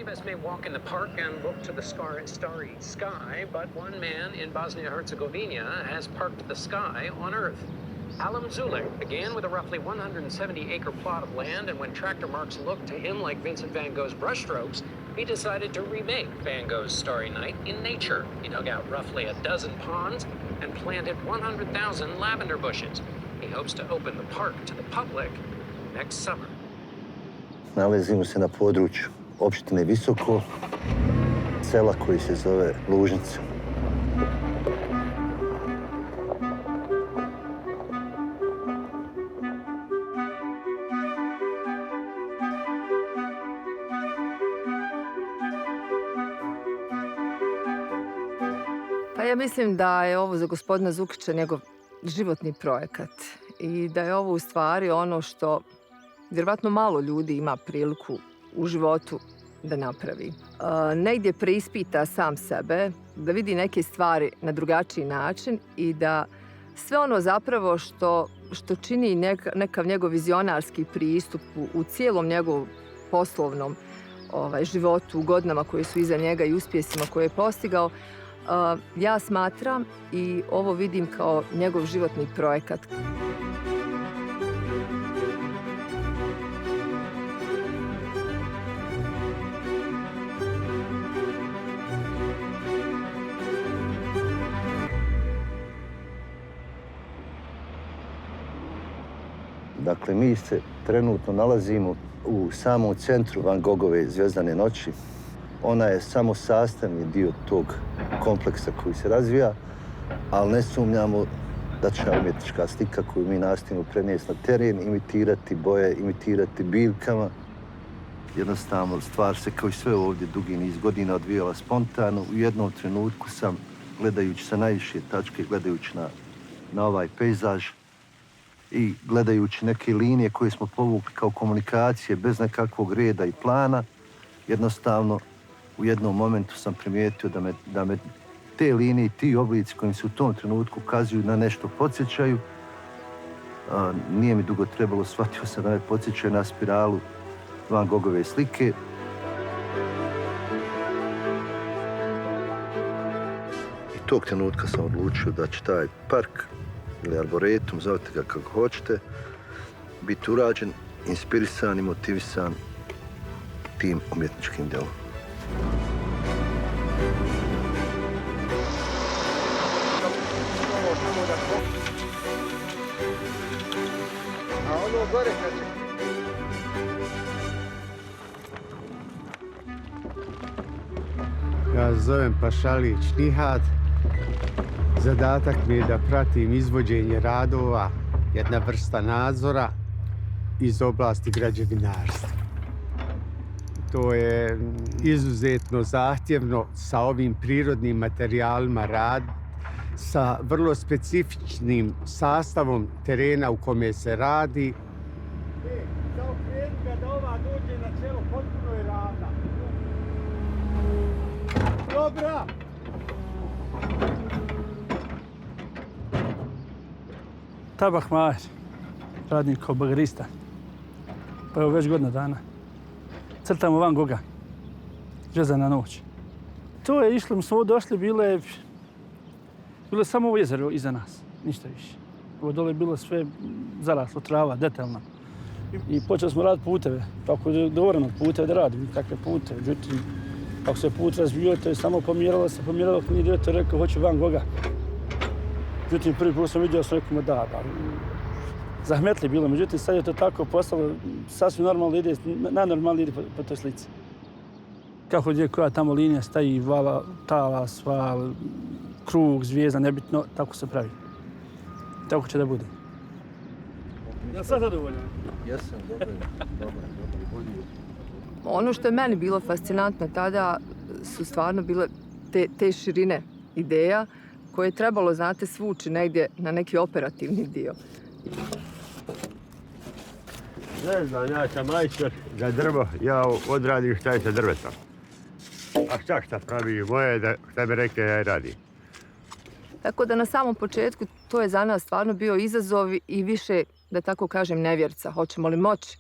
of us may walk in the park and look to the starry sky, but one man in Bosnia-Herzegovina has parked the sky on Earth. Alam Zulik began with a roughly 170-acre plot of land, and when tractor marks looked to him like Vincent van Gogh's brushstrokes, he decided to remake Van Gogh's Starry Night in nature. He dug out roughly a dozen ponds and planted 100,000 lavender bushes. He hopes to open the park to the public next summer. Nalazimo se na području opštine Visoko, sela koji se zove Lužnica. Pa ja mislim da je ovo za gospodina Zukića njegov životni projekat i da je ovo u stvari ono što vjerovatno malo ljudi ima priliku u životu da napravi. Negdje preispita sam sebe, da vidi neke stvari na drugačiji način i da sve ono zapravo što čini nekav njegov vizionarski pristup u cijelom njegovom poslovnom životu, u godinama koje su iza njega i uspjesima koje je postigao, ja smatram i ovo vidim kao njegov životni projekat. Dakle, mi se trenutno nalazimo u samom centru Van Gogove Zvijezdane noći. Ona je samo sastavni dio tog kompleksa koji se razvija, ali ne sumnjamo da će umjetnička slika koju mi nastojimo prenijeti na teren, imitirati boje, imitirati biljkama. Jednostavno, stvar se kao i sve ovdje dugi niz godina odvijala spontano. U jednom trenutku sam, gledajući sa najviše tačke, gledajući na ovaj pejzaž i gledajući neke linije koje smo povukli kao komunikacije bez nekakvog reda i plana, jednostavno u jednom momentu sam primijetio da me te linije i ti oblici kojim se u tom trenutku ukazuju na nešto podsjećaju. Nije mi dugo trebalo, shvatio sam da me podsjećaju na spiralu Van Gogove slike. I tog trenutka sam odlučio da će taj park ili arboretum, zovite ga kako hoćete, biti urađen, inspirisan i motivisan tim umjetničkim djelom. Ja se zovem Pašalić Nihat. Zadatak mi je da pratim izvođenje radova, jedna vrsta nadzora iz oblasti građevinarstva. To je izuzetno zahtjevno sa ovim prirodnim materijalima rad, sa vrlo specifičnim sastavom terena u kome se radi. Zaokreni ga da ova dođe na čelo, potpuno je ravna. Dobra! Tabah Maher, radnik kao bagerista. Pa evo već godina dana. Crtamo Van Gogha. Zvijezdana noć. To je išlo, mi smo došli, bilo je samo ovo jezero iza nas, ništa više. Ovo dole je bilo sve zaraslo, trava, detaljno. I počeli smo raditi puteve, tako je dogovoreno puteve da radimo, takve puteve. Međutim, ako se put razvio, to je samo pomjeralo, ako nije direktor rekao, hoću Van Gogha. Međutim, prvi put sam vidio, sam rekao, da. Zahmetli bilo, međutim, sad je to tako postalo, sasvim normalno ide, najnormalnije ide po toj slici. Kako gdje koja tamo linija staji, vala, talas, val, krug, zvijezda, nebitno, tako se pravi. Tako će da bude. Ja sam zadovoljan? Jesam, dobro. Ono što je meni bilo fascinantno tada su stvarno bile te širine ideja koje je trebalo, znate, svući negdje na neki operativni dio. Ne znam, ja sam majstor za drvo, ja odradim šta je sa drvetom. A šta pravi moje, šta bi rekli, ja radim. Tako da na samom početku to je za nas stvarno bio izazov i više, da tako kažem, nevjerca. Hoćemo li moći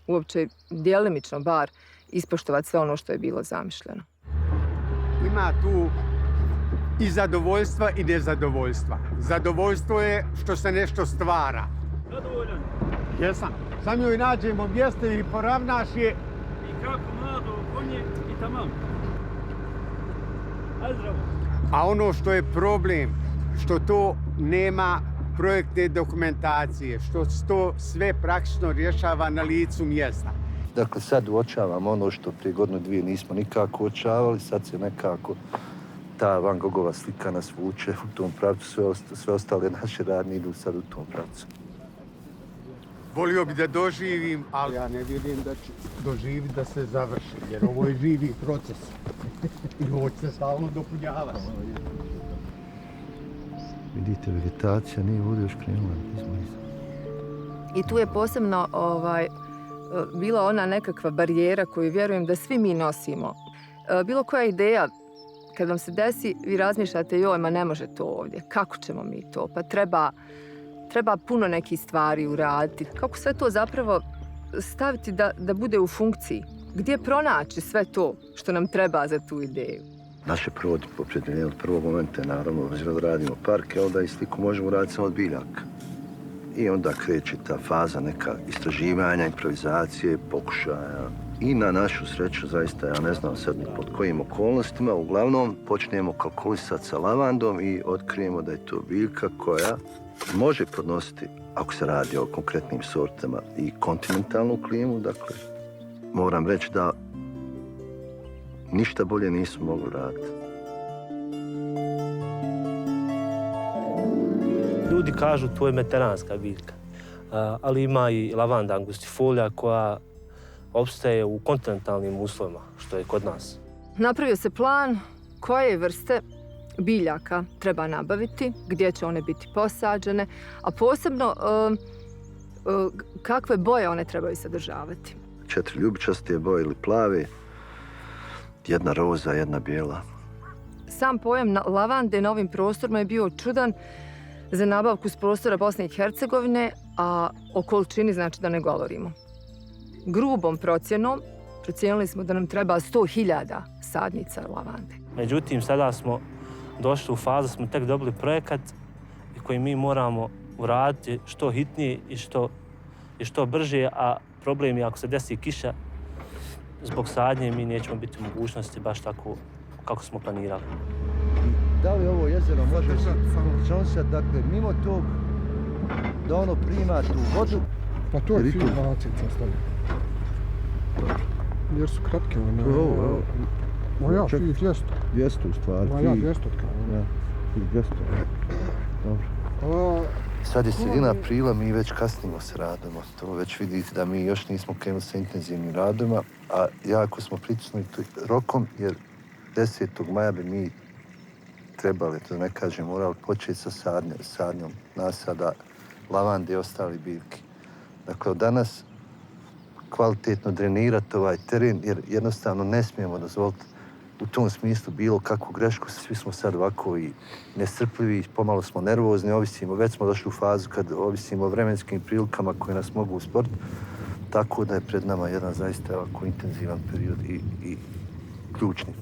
uopće djelimično bar ispoštovati sve ono što je bilo zamišljeno. Ima tu i zadovoljstva i nezadovoljstva. Zadovoljstvo je što se nešto stvara. Zadovoljan. Jesam. Sam joj nađemo mjesto i poravnaš je. I kako mlado konje i tamam. Aj zdravo. A ono što je problem, što to nema projektne dokumentacije, što to sve praktično rješava na licu mjesta. Dakle, sad uočavam ono što prije godinu dvije nismo nikako uočavali, sad se nekako ta Van Gogova slika nas vuče u tom pravcu, sve ostale naše radnje idu sad u tom pravcu. Volio bi da doživim, ali ja ne vjerujem da ću doživiti da se završi, jer ovo je živi proces. I ovo će se stalno dopunjavati. Vidite, vegetacija nije ovdje još krenula. I tu je posebno bila ona nekakva barijera koju vjerujem da svi mi nosimo. Bilo koja ideja, kad vam se desi, vi razmišljate, joj, ma ne može to ovdje, kako ćemo mi to? Pa treba puno nekih stvari uraditi. Kako sve to zapravo staviti da bude u funkciji? Gdje pronaći sve to što nam treba za tu ideju? Naše prvo opredjeljenje od prvog momenta je naravno da radimo parke, onda i sliku možemo raditi samo od biljaka. I onda kreće ta faza neka istraživanja, improvizacije, pokušaja. I na našu sreću, zaista, ja ne znam sad ni pod kojim okolnostima, uglavnom počnemo kalkulisati sa lavandom i otkrijemo da je to biljka koja može podnositi, ako se radi o konkretnim sortama, i kontinentalnu klimu. Dakle, moram reći da ništa bolje nismo mogli raditi. Ljudi kažu to je mediteranska biljka, ali ima i lavanda angustifolia koja opstaje u kontinentalnim uslovima, što je kod nas. Napravio se plan koje vrste biljaka treba nabaviti, gdje će one biti posađene, a posebno kakve boje one trebaju sadržavati. 4 ljubičaste boje ili plave, jedna roza, jedna bijela. Sam pojam lavande na ovim prostorima je bio čudan za nabavku s prostora Bosne i Hercegovine, a o količini znači da ne govorimo. Grubom procjenom procijenili smo da nam treba 100.000 sadnica lavande. Međutim, sada smo došli u fazu, smo tek dobili projekat koji mi moramo uraditi što hitnije i što brže, a problem je ako se desi kiša, zbog sadnje mi nećemo biti u mogućnosti baš tako kako smo planirali. Da li ovo jezero može funkcionisati, dakle, mimo tog da ono prima tu vodu? Pa to je fin bacica stavio. Jer su kratke one. Ma ja, fi 200. 200 u stvari. Ma ja, 200 kao. Ja, fi 200. Dobro. Sad je sredina aprila, mi već kasnimo s radima. To već vidite da mi još nismo krenuli sa intenzivnim radima, a jako smo pritisnuti rokom, jer 10. maja bi mi trebali, to ne kažem, morali početi sa sadnjom nasada lavande i ostali biljki. Dakle, od danas kvalitetno drenirati ovaj teren, jer jednostavno ne smijemo dozvoliti u tom smislu bilo kakvu grešku. Svi smo sad ovako i nestrpljivi, pomalo smo nervozni, ovisimo, već smo došli u fazu kad ovisimo o vremenskim prilikama koje nas mogu usporiti. Tako da je pred nama jedan zaista ovako intenzivan period i ključni.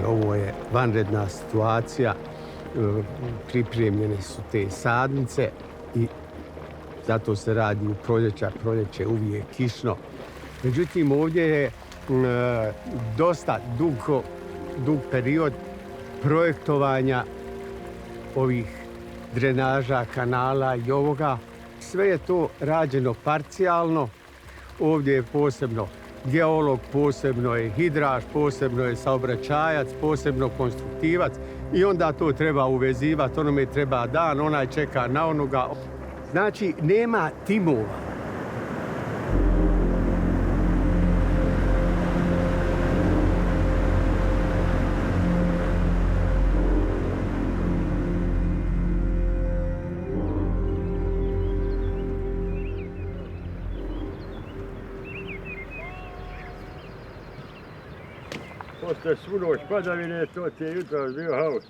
Ovo je vanredna situacija, pripremljene su te sadnice i zato se radi u proljeća, proljeće uvijek kišno. Međutim, ovdje je dosta dug period projektovanja ovih drenaža, kanala i ovoga. Sve je to rađeno parcijalno. Ovdje je posebno geolog, posebno je hidraž, posebno je saobraćajac, posebno konstruktivac i onda to treba uvezivati, onome treba dan, onaj čeka na onoga. Znači, nema timova. Posle svu noć padavine, to ti je jutro bio haos.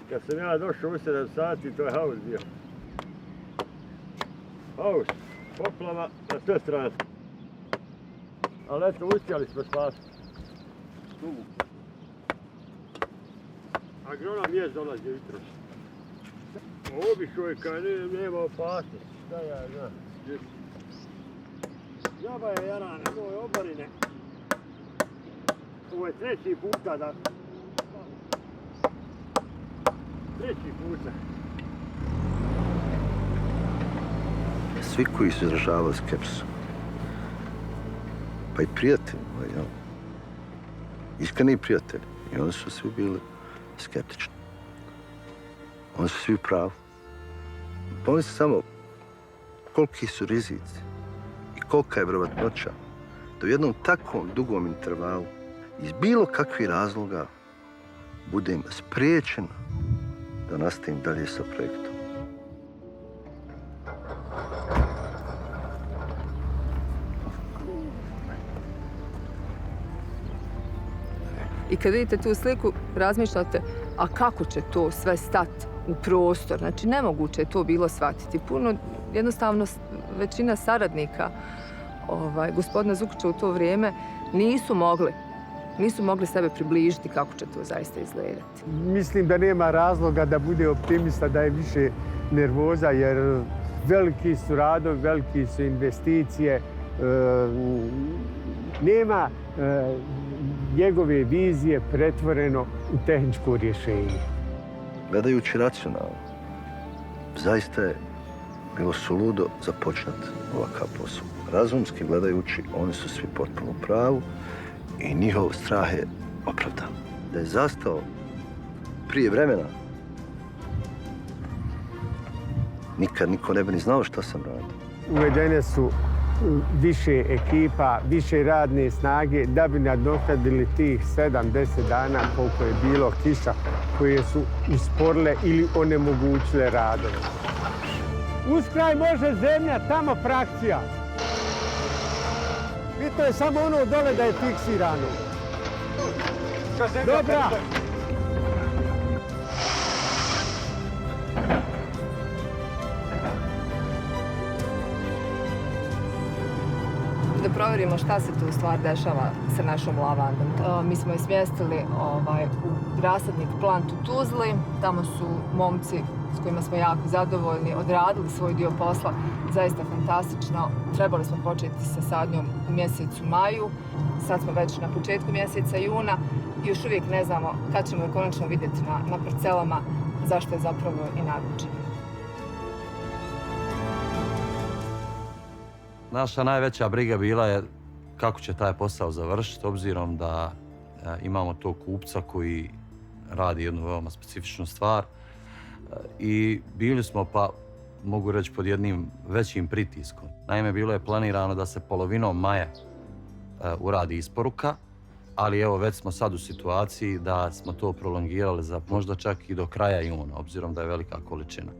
Kad sam ja došao u 7 sati, to je haos bio. Haos, poplava na sve strane. Ali eto, uspjeli smo spasiti. Agronom je dolazio jutro. Obišao je kad nema opasnosti. Šta ja znam? Jaba je jaran, moj obarine. Ovo je treći puta da... Treći puta. Svi koji su izražavali skepsu, pa i prijatelji moji, jel? Iskreni prijatelji. I oni su svi bili skeptični. Oni su svi u pravu. Pomisli samo koliki su rizici i kolika je vjerovatnoća da u jednom takvom dugom intervalu iz bilo kakvih razloga budem spriječen da nastavim dalje sa projektom. I kad vidite tu sliku, razmišljate, a kako će to sve stati u prostor? Znači, nemoguće je to bilo shvatiti. Jednostavno, većina saradnika gospodina Zukića u to vrijeme nisu mogli sebe približiti kako će to zaista izgledati. Mislim da nema razloga da bude optimista, da je više nervoza, jer veliki su radovi, veliki su investicije. Nema njegove vizije pretvoreno u tehničko rješenje. Gledajući racionalno, zaista je bilo suludo započeti ovakav posao. Razumski gledajući, oni su svi potpuno u pravu i njihov strah je opravdan. Da je zastao prije vremena, nikad niko ne bi ni znao šta sam radio. Uvedene su više ekipa, više radne snage da bi nadoknadili tih 7-10 dana koliko je bilo kiša koje su usporile ili onemogućile radove. Uz kraj može zemlja, tamo frakcija. I to je samo ono dole da je fiksirano. Dobra! Da provjerimo šta se tu u stvari dešava sa našom lavandom. Mi smo je smjestili u rasadnik Plant u Tuzli. Tamo su momci s kojima smo jako zadovoljni odradili svoj dio posla. Zaista fantastično. Trebali smo početi sa sadnjom u mjesecu maju. Sad smo već na početku mjeseca juna i još uvijek ne znamo kad ćemo je konačno vidjeti na parcelama, zašto je zapravo i naručeno. Naša najveća briga bila je kako će taj posao završiti, obzirom da imamo tog kupca koji radi jednu veoma specifičnu stvar. I bili smo, pa mogu reći, pod jednim većim pritiskom. Naime, bilo je planirano da se polovinom maja uradi isporuka, ali evo već smo sad u situaciji da smo to prolongirali za možda čak i do kraja juna, obzirom da je velika količina.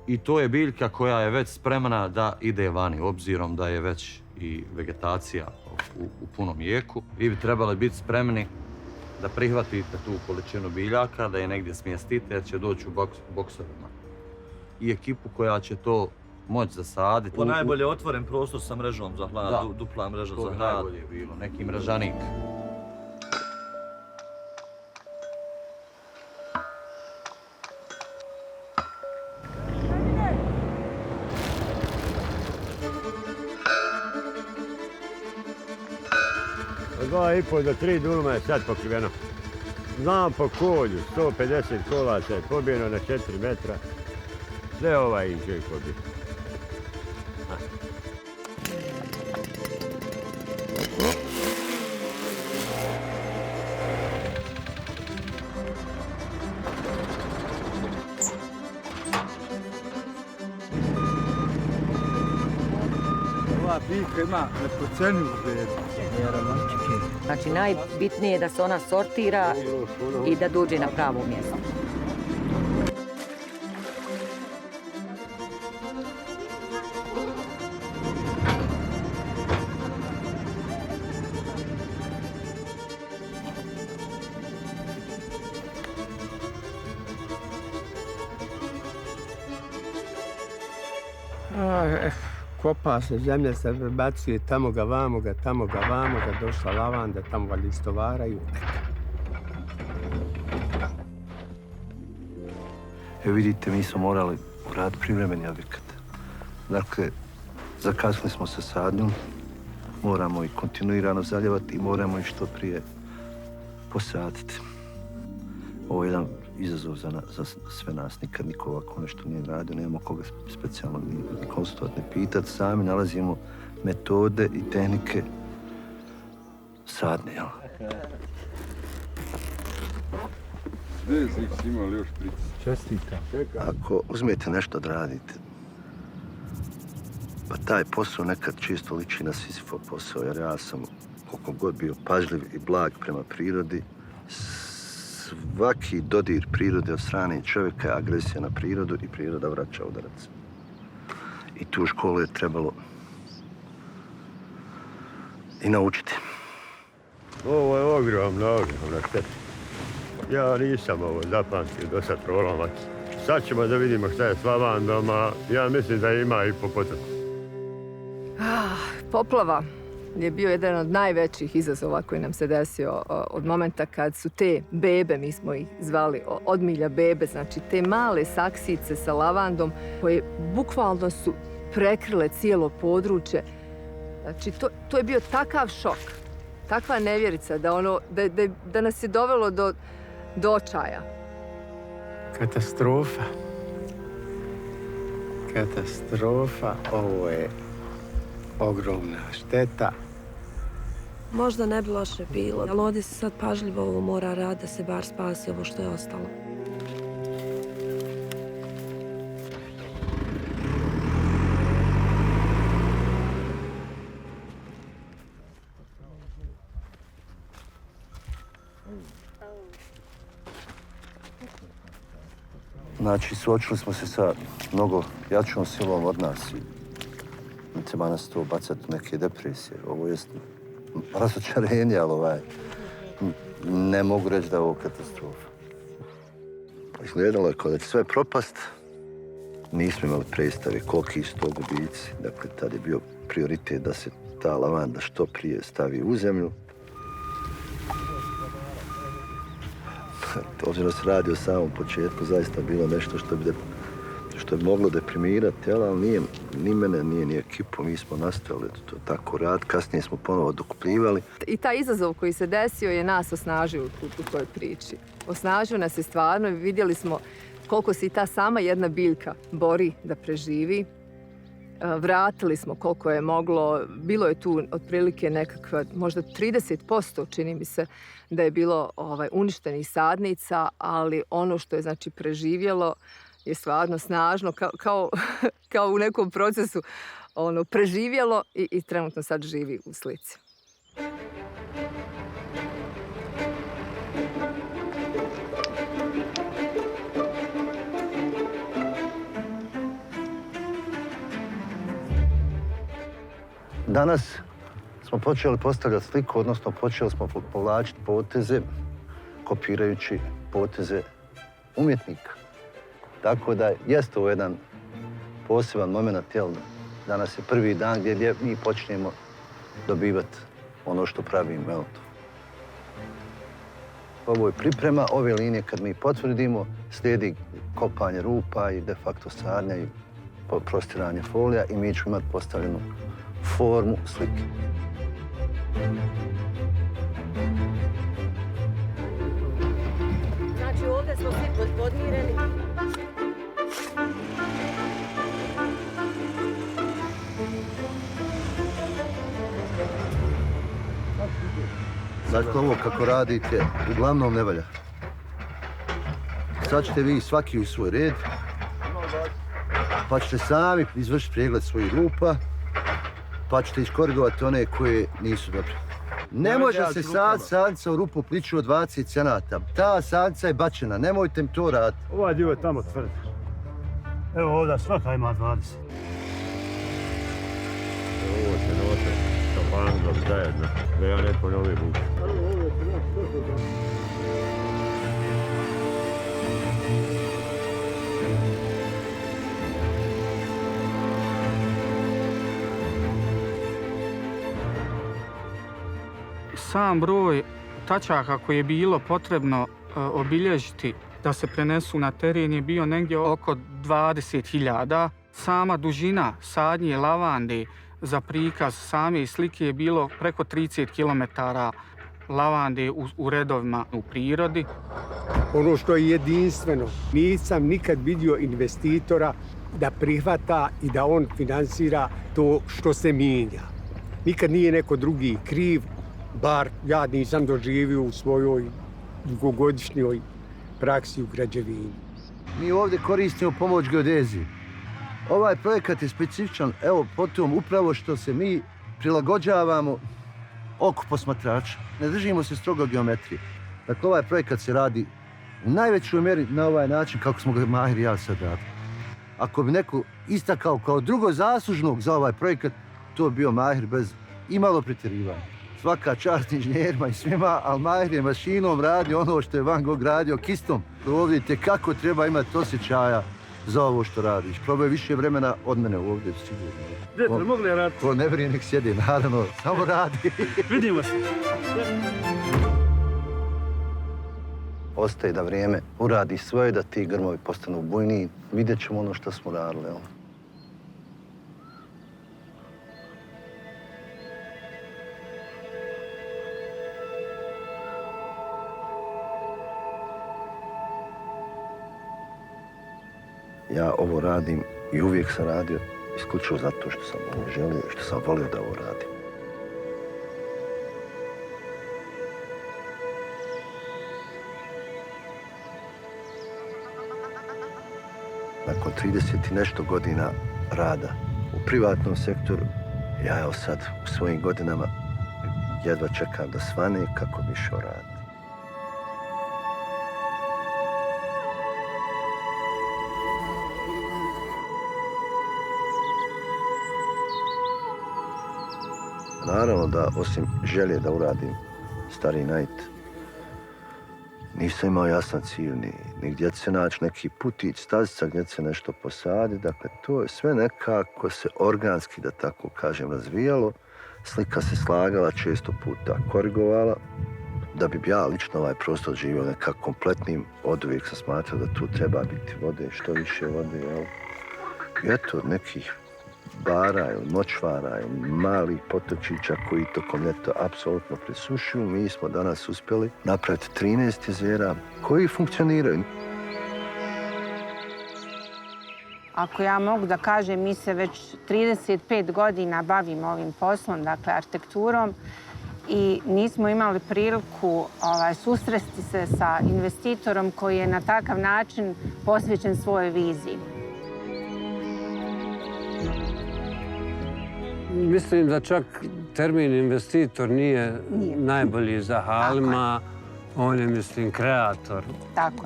I to je biljka koja je već spremna da ide vani, obzirom da je već i vegetacija u punom jeku. Vi bi trebali biti spremni da prihvatite tu količinu biljaka, da je negdje smjestite, jer će doći u boksovima. I ekipu koja će to moći zasaditi. Po najbolje otvoren prostor sa mrežom za hlad, dupla mreža za hlad. To je najbolje bilo, neki mrežanik. Od 2,5 do 3 duluma je sad pokriveno. Znam po kolju, 150 kolaca je pobijeno na 4 metra. Sve ovaj čovjek pobio. Ova biljka ima neprocjenjivu vrijednost. Znači, najbitnije je da se ona sortira i da dođe na pravo mjesto. kopa se, zemlja se prebacuje, tamo ga, vamo ga, došla lavanda, tamo ga listovaraju. Evo vidite, mi smo morali uraditi privremeni objekat. Dakle, zakasnili smo sa sadnjom, moramo ih kontinuirano zaljevati i moramo ih što prije posaditi. Ovo je jedan izazov za sve nas. Nikad niko ovako nešto nije radio, nemamo koga specijalno ni konsultovati, ni pitati. Sami nalazimo metode i tehnike sadnje. Imali još čestita. Ako uzmete nešto da radite, pa taj posao nekad čisto liči na Sizifov posao, jer ja sam koliko god bio pažljiv i blag prema prirodi, svaki dodir prirode od strane čovjeka je agresija na prirodu i priroda vraća udarac. I tu školu je trebalo i naučiti. Ovo je ogromna šteta. Ja nisam ovo zapamtio do sad prolomac. Sad ćemo da vidimo šta je s lavandom, a ja mislim da ima i po potoku. Poplava je bio jedan od najvećih izazova koji nam se desio od momenta kad su te bebe, mi smo ih zvali odmilja bebe, znači te male saksice sa lavandom koje bukvalno su prekrile cijelo područje. Znači to je bio takav šok, takva nevjerica da nas je dovelo do očaja. Katastrofa. Ovo je ogromna šteta. Možda ne bi loše bilo, ali ovdje se sad pažljivo ovo mora raditi da se bar spasi ovo što je ostalo. Znači, suočili smo se sa mnogo jačom silom od nas i ne treba nas to bacati u neke depresije. Ovo je razočarenje, ali ne mogu reći da je ovo katastrofa. Izgledalo je kao da će sve propast. Nismo imali predstave koliki su to gubici. Dakle, tad je bio prioritet da se ta lavanda što prije stavi u zemlju. Obzirom se radi o samom početku, zaista bilo nešto što bi moglo deprimirati, ali nije ni mene, nije ni ekipu, mi smo nastavili to tako rad, kasnije smo ponovo dokupljivali. I taj izazov koji se desio je nas osnažio u toj priči. Osnažio nas je stvarno i vidjeli smo koliko se i ta sama jedna biljka bori da preživi. Vratili smo koliko je moglo, bilo je tu otprilike nekakva, možda 30% čini mi se da je bilo uništenih sadnica, ali ono što je znači preživjelo je stvarno snažno, kao u nekom procesu preživjelo i trenutno sad živi u slici. Danas smo počeli postavljati sliku, odnosno počeli smo povlačiti poteze, kopirajući poteze umjetnika. Tako da jeste ovo jedan poseban moment, jel? Danas je prvi dan gdje mi počnemo dobivati ono što pravimo, evo to. Ovo je priprema, ove linije kad mi potvrdimo, slijedi kopanje rupa i de facto sadnja i prostiranje folija i mi ćemo imati postavljenu formu slike. Znači ovdje smo svi podmireni. Dakle, ovo kako radite, uglavnom ne valja. Sad ćete vi svaki u svoj red, pa ćete sami izvršiti pregled svojih rupa, pa ćete iskorigovati one koje nisu dobre. Ne može se sadnica u rupu pliču od 20 cenata. Ta sadnica je bačena, nemojte mi to raditi. Ovaj dio je tamo tvrd. Evo ovdje svaka ima 20. Ovo se note sa bandom zajedno, da ja ne ponovim vuku. Sam broj tačaka koje je bilo potrebno obilježiti da se prenesu na teren je bio negdje oko 20.000. Sama dužina sadnje lavande za prikaz same slike je bilo preko 30 km lavande u redovima u prirodi. Ono što je jedinstveno, nisam nikad vidio investitora da prihvata i da on finansira to što se mijenja. Nikad nije neko drugi kriv, bar ja nisam doživio u svojoj dugogodišnjoj praksi u građevini. Mi ovdje koristimo pomoć geodeziji. Ovaj projekat je specifičan, evo, po tom upravo što se mi prilagođavamo oku posmatrača. Ne držimo se strogo geometrije. Dakle, ovaj projekat se radi u najvećoj mjeri na ovaj način kako smo ga Mahir i ja sad radili. Ako bi neko istakao kao drugo zaslužnog za ovaj projekat, to bi bio Mahir bez imalo pretjerivanja. Svaka čast inženjerima i svima, ali Mahir je mašinom radio ono što je Van Gogh radio kistom. Vidite kako treba imati osjećaja za ovo što radiš. Probaj više vremena od mene ovdje, sigurno. Dete, mogli je raditi? Ko ne brije, nek sjedi, naravno, samo radi. Vidimo se. Ostaje da vrijeme uradi svoje, da ti grmovi postanu bujniji. Vidjet ćemo ono što smo radili. Ja ovo radim i uvijek sam radio isključivo zato što sam ovo želio i što sam volio da ovo radim. Nakon 30 i nešto godina rada u privatnom sektoru, ja evo sad u svojim godinama jedva čekam da svane kako bi išao raditi. Naravno da, osim želje da uradim Stari Najt, nisam imao jasan cilj, ni gdje se naći neki putić, stazica gdje se nešto posadi. Dakle, to je sve nekako se organski, da tako kažem, razvijalo. Slika se slagala, često puta korigovala. Da bi ja lično ovaj prostor živio nekako kompletnim, oduvijek sam smatrao da tu treba biti vode, što više vode, jel? I eto, nekih bara ili močvara ili malih potočića koji tokom ljeta apsolutno presušuju. Mi smo danas uspjeli napraviti 13 jezera koji funkcioniraju. Ako ja mogu da kažem, mi se već 35 godina bavimo ovim poslom, dakle arhitekturom, i nismo imali priliku susresti se sa investitorom koji je na takav način posvećen svojoj viziji. Mislim da čak termin investitor nije najbolji za Halima. On je, mislim, kreator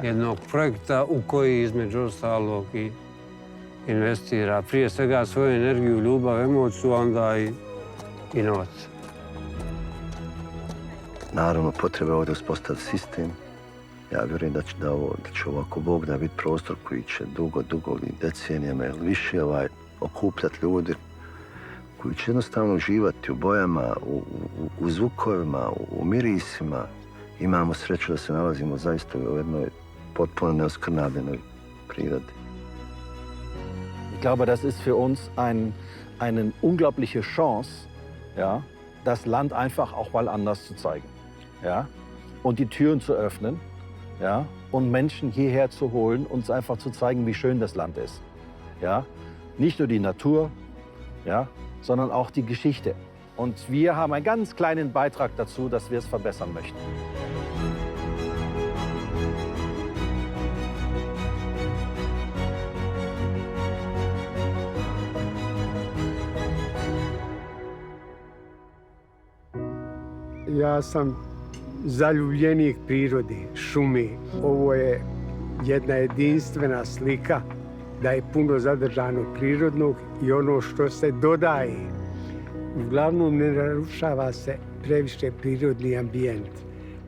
jednog projekta u koji između ostalog i investira prije svega svoju energiju, ljubav, emociju, onda i novac. Naravno, potreba je ovdje uspostaviti sistem. Ja vjerujem da će ovo, ako Bog da, biti prostor koji će dugo decenijama ili više okupljati ljudi koji će jednostavno uživati u bojama, u zvukovima, u mirisima. Imamo sreću da se nalazimo zaista u jednoj potpuno neoskrnavljenoj prirodi. Ich glaube, das ist für uns eine unglaubliche Chance, ja, das Land einfach auch mal anders zu zeigen, ja, und die Türen zu öffnen, ja, und Menschen hierher zu holen, uns einfach zu zeigen, wie schön das Land ist, ja, nicht nur die Natur, ja, sondern auch die Geschichte. Und wir haben einen ganz kleinen Beitrag dazu, dass wir es verbessern möchten. Ja sam zaljubljenik prirode, šume. Ovo je jedna jedinstvena slika da je puno zadržano prirodnog i ono što se dodaje. Uglavnom ne narušava se previše prirodni ambijent,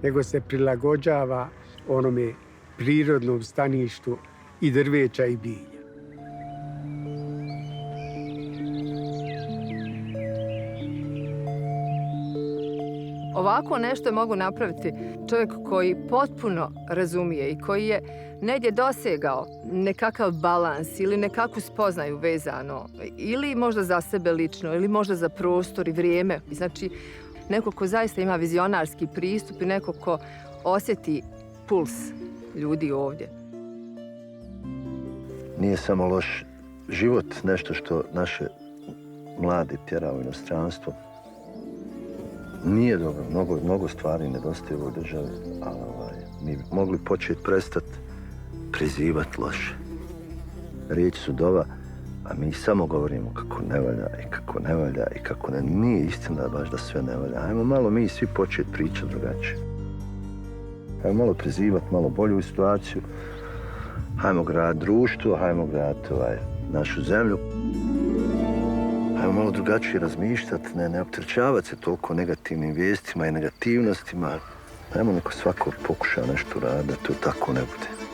nego se prilagođava onome prirodnom staništu i drveća i bilja. Ovako nešto je mogu napraviti čovjek koji potpuno razumije i koji je negdje dosegao nekakav balans ili nekakvu spoznaju vezano ili možda za sebe lično ili možda za prostor i vrijeme. Znači, neko ko zaista ima vizionarski pristup i neko ko osjeti puls ljudi ovdje. Nije samo loš život nešto što naše mlade tjera u inostranstvo. Nije dobro, mnogo stvari nedostaje u ovoj državi, ali mi bi mogli početi prestati prizivati loše. Riječi su dova, a mi samo govorimo kako ne valja i kako ne. Nije istina baš da sve ne valja. Ajmo malo mi svi početi pričati drugačije. Ajmo malo prizivati malo bolju situaciju. Ajmo graditi društvo, ajmo graditi našu zemlju. Ajmo malo drugačije razmišljati, ne opterećavati se toliko negativnim vijestima i negativnostima. Ajmo neko svako pokuša nešto raditi, da to tako ne bude.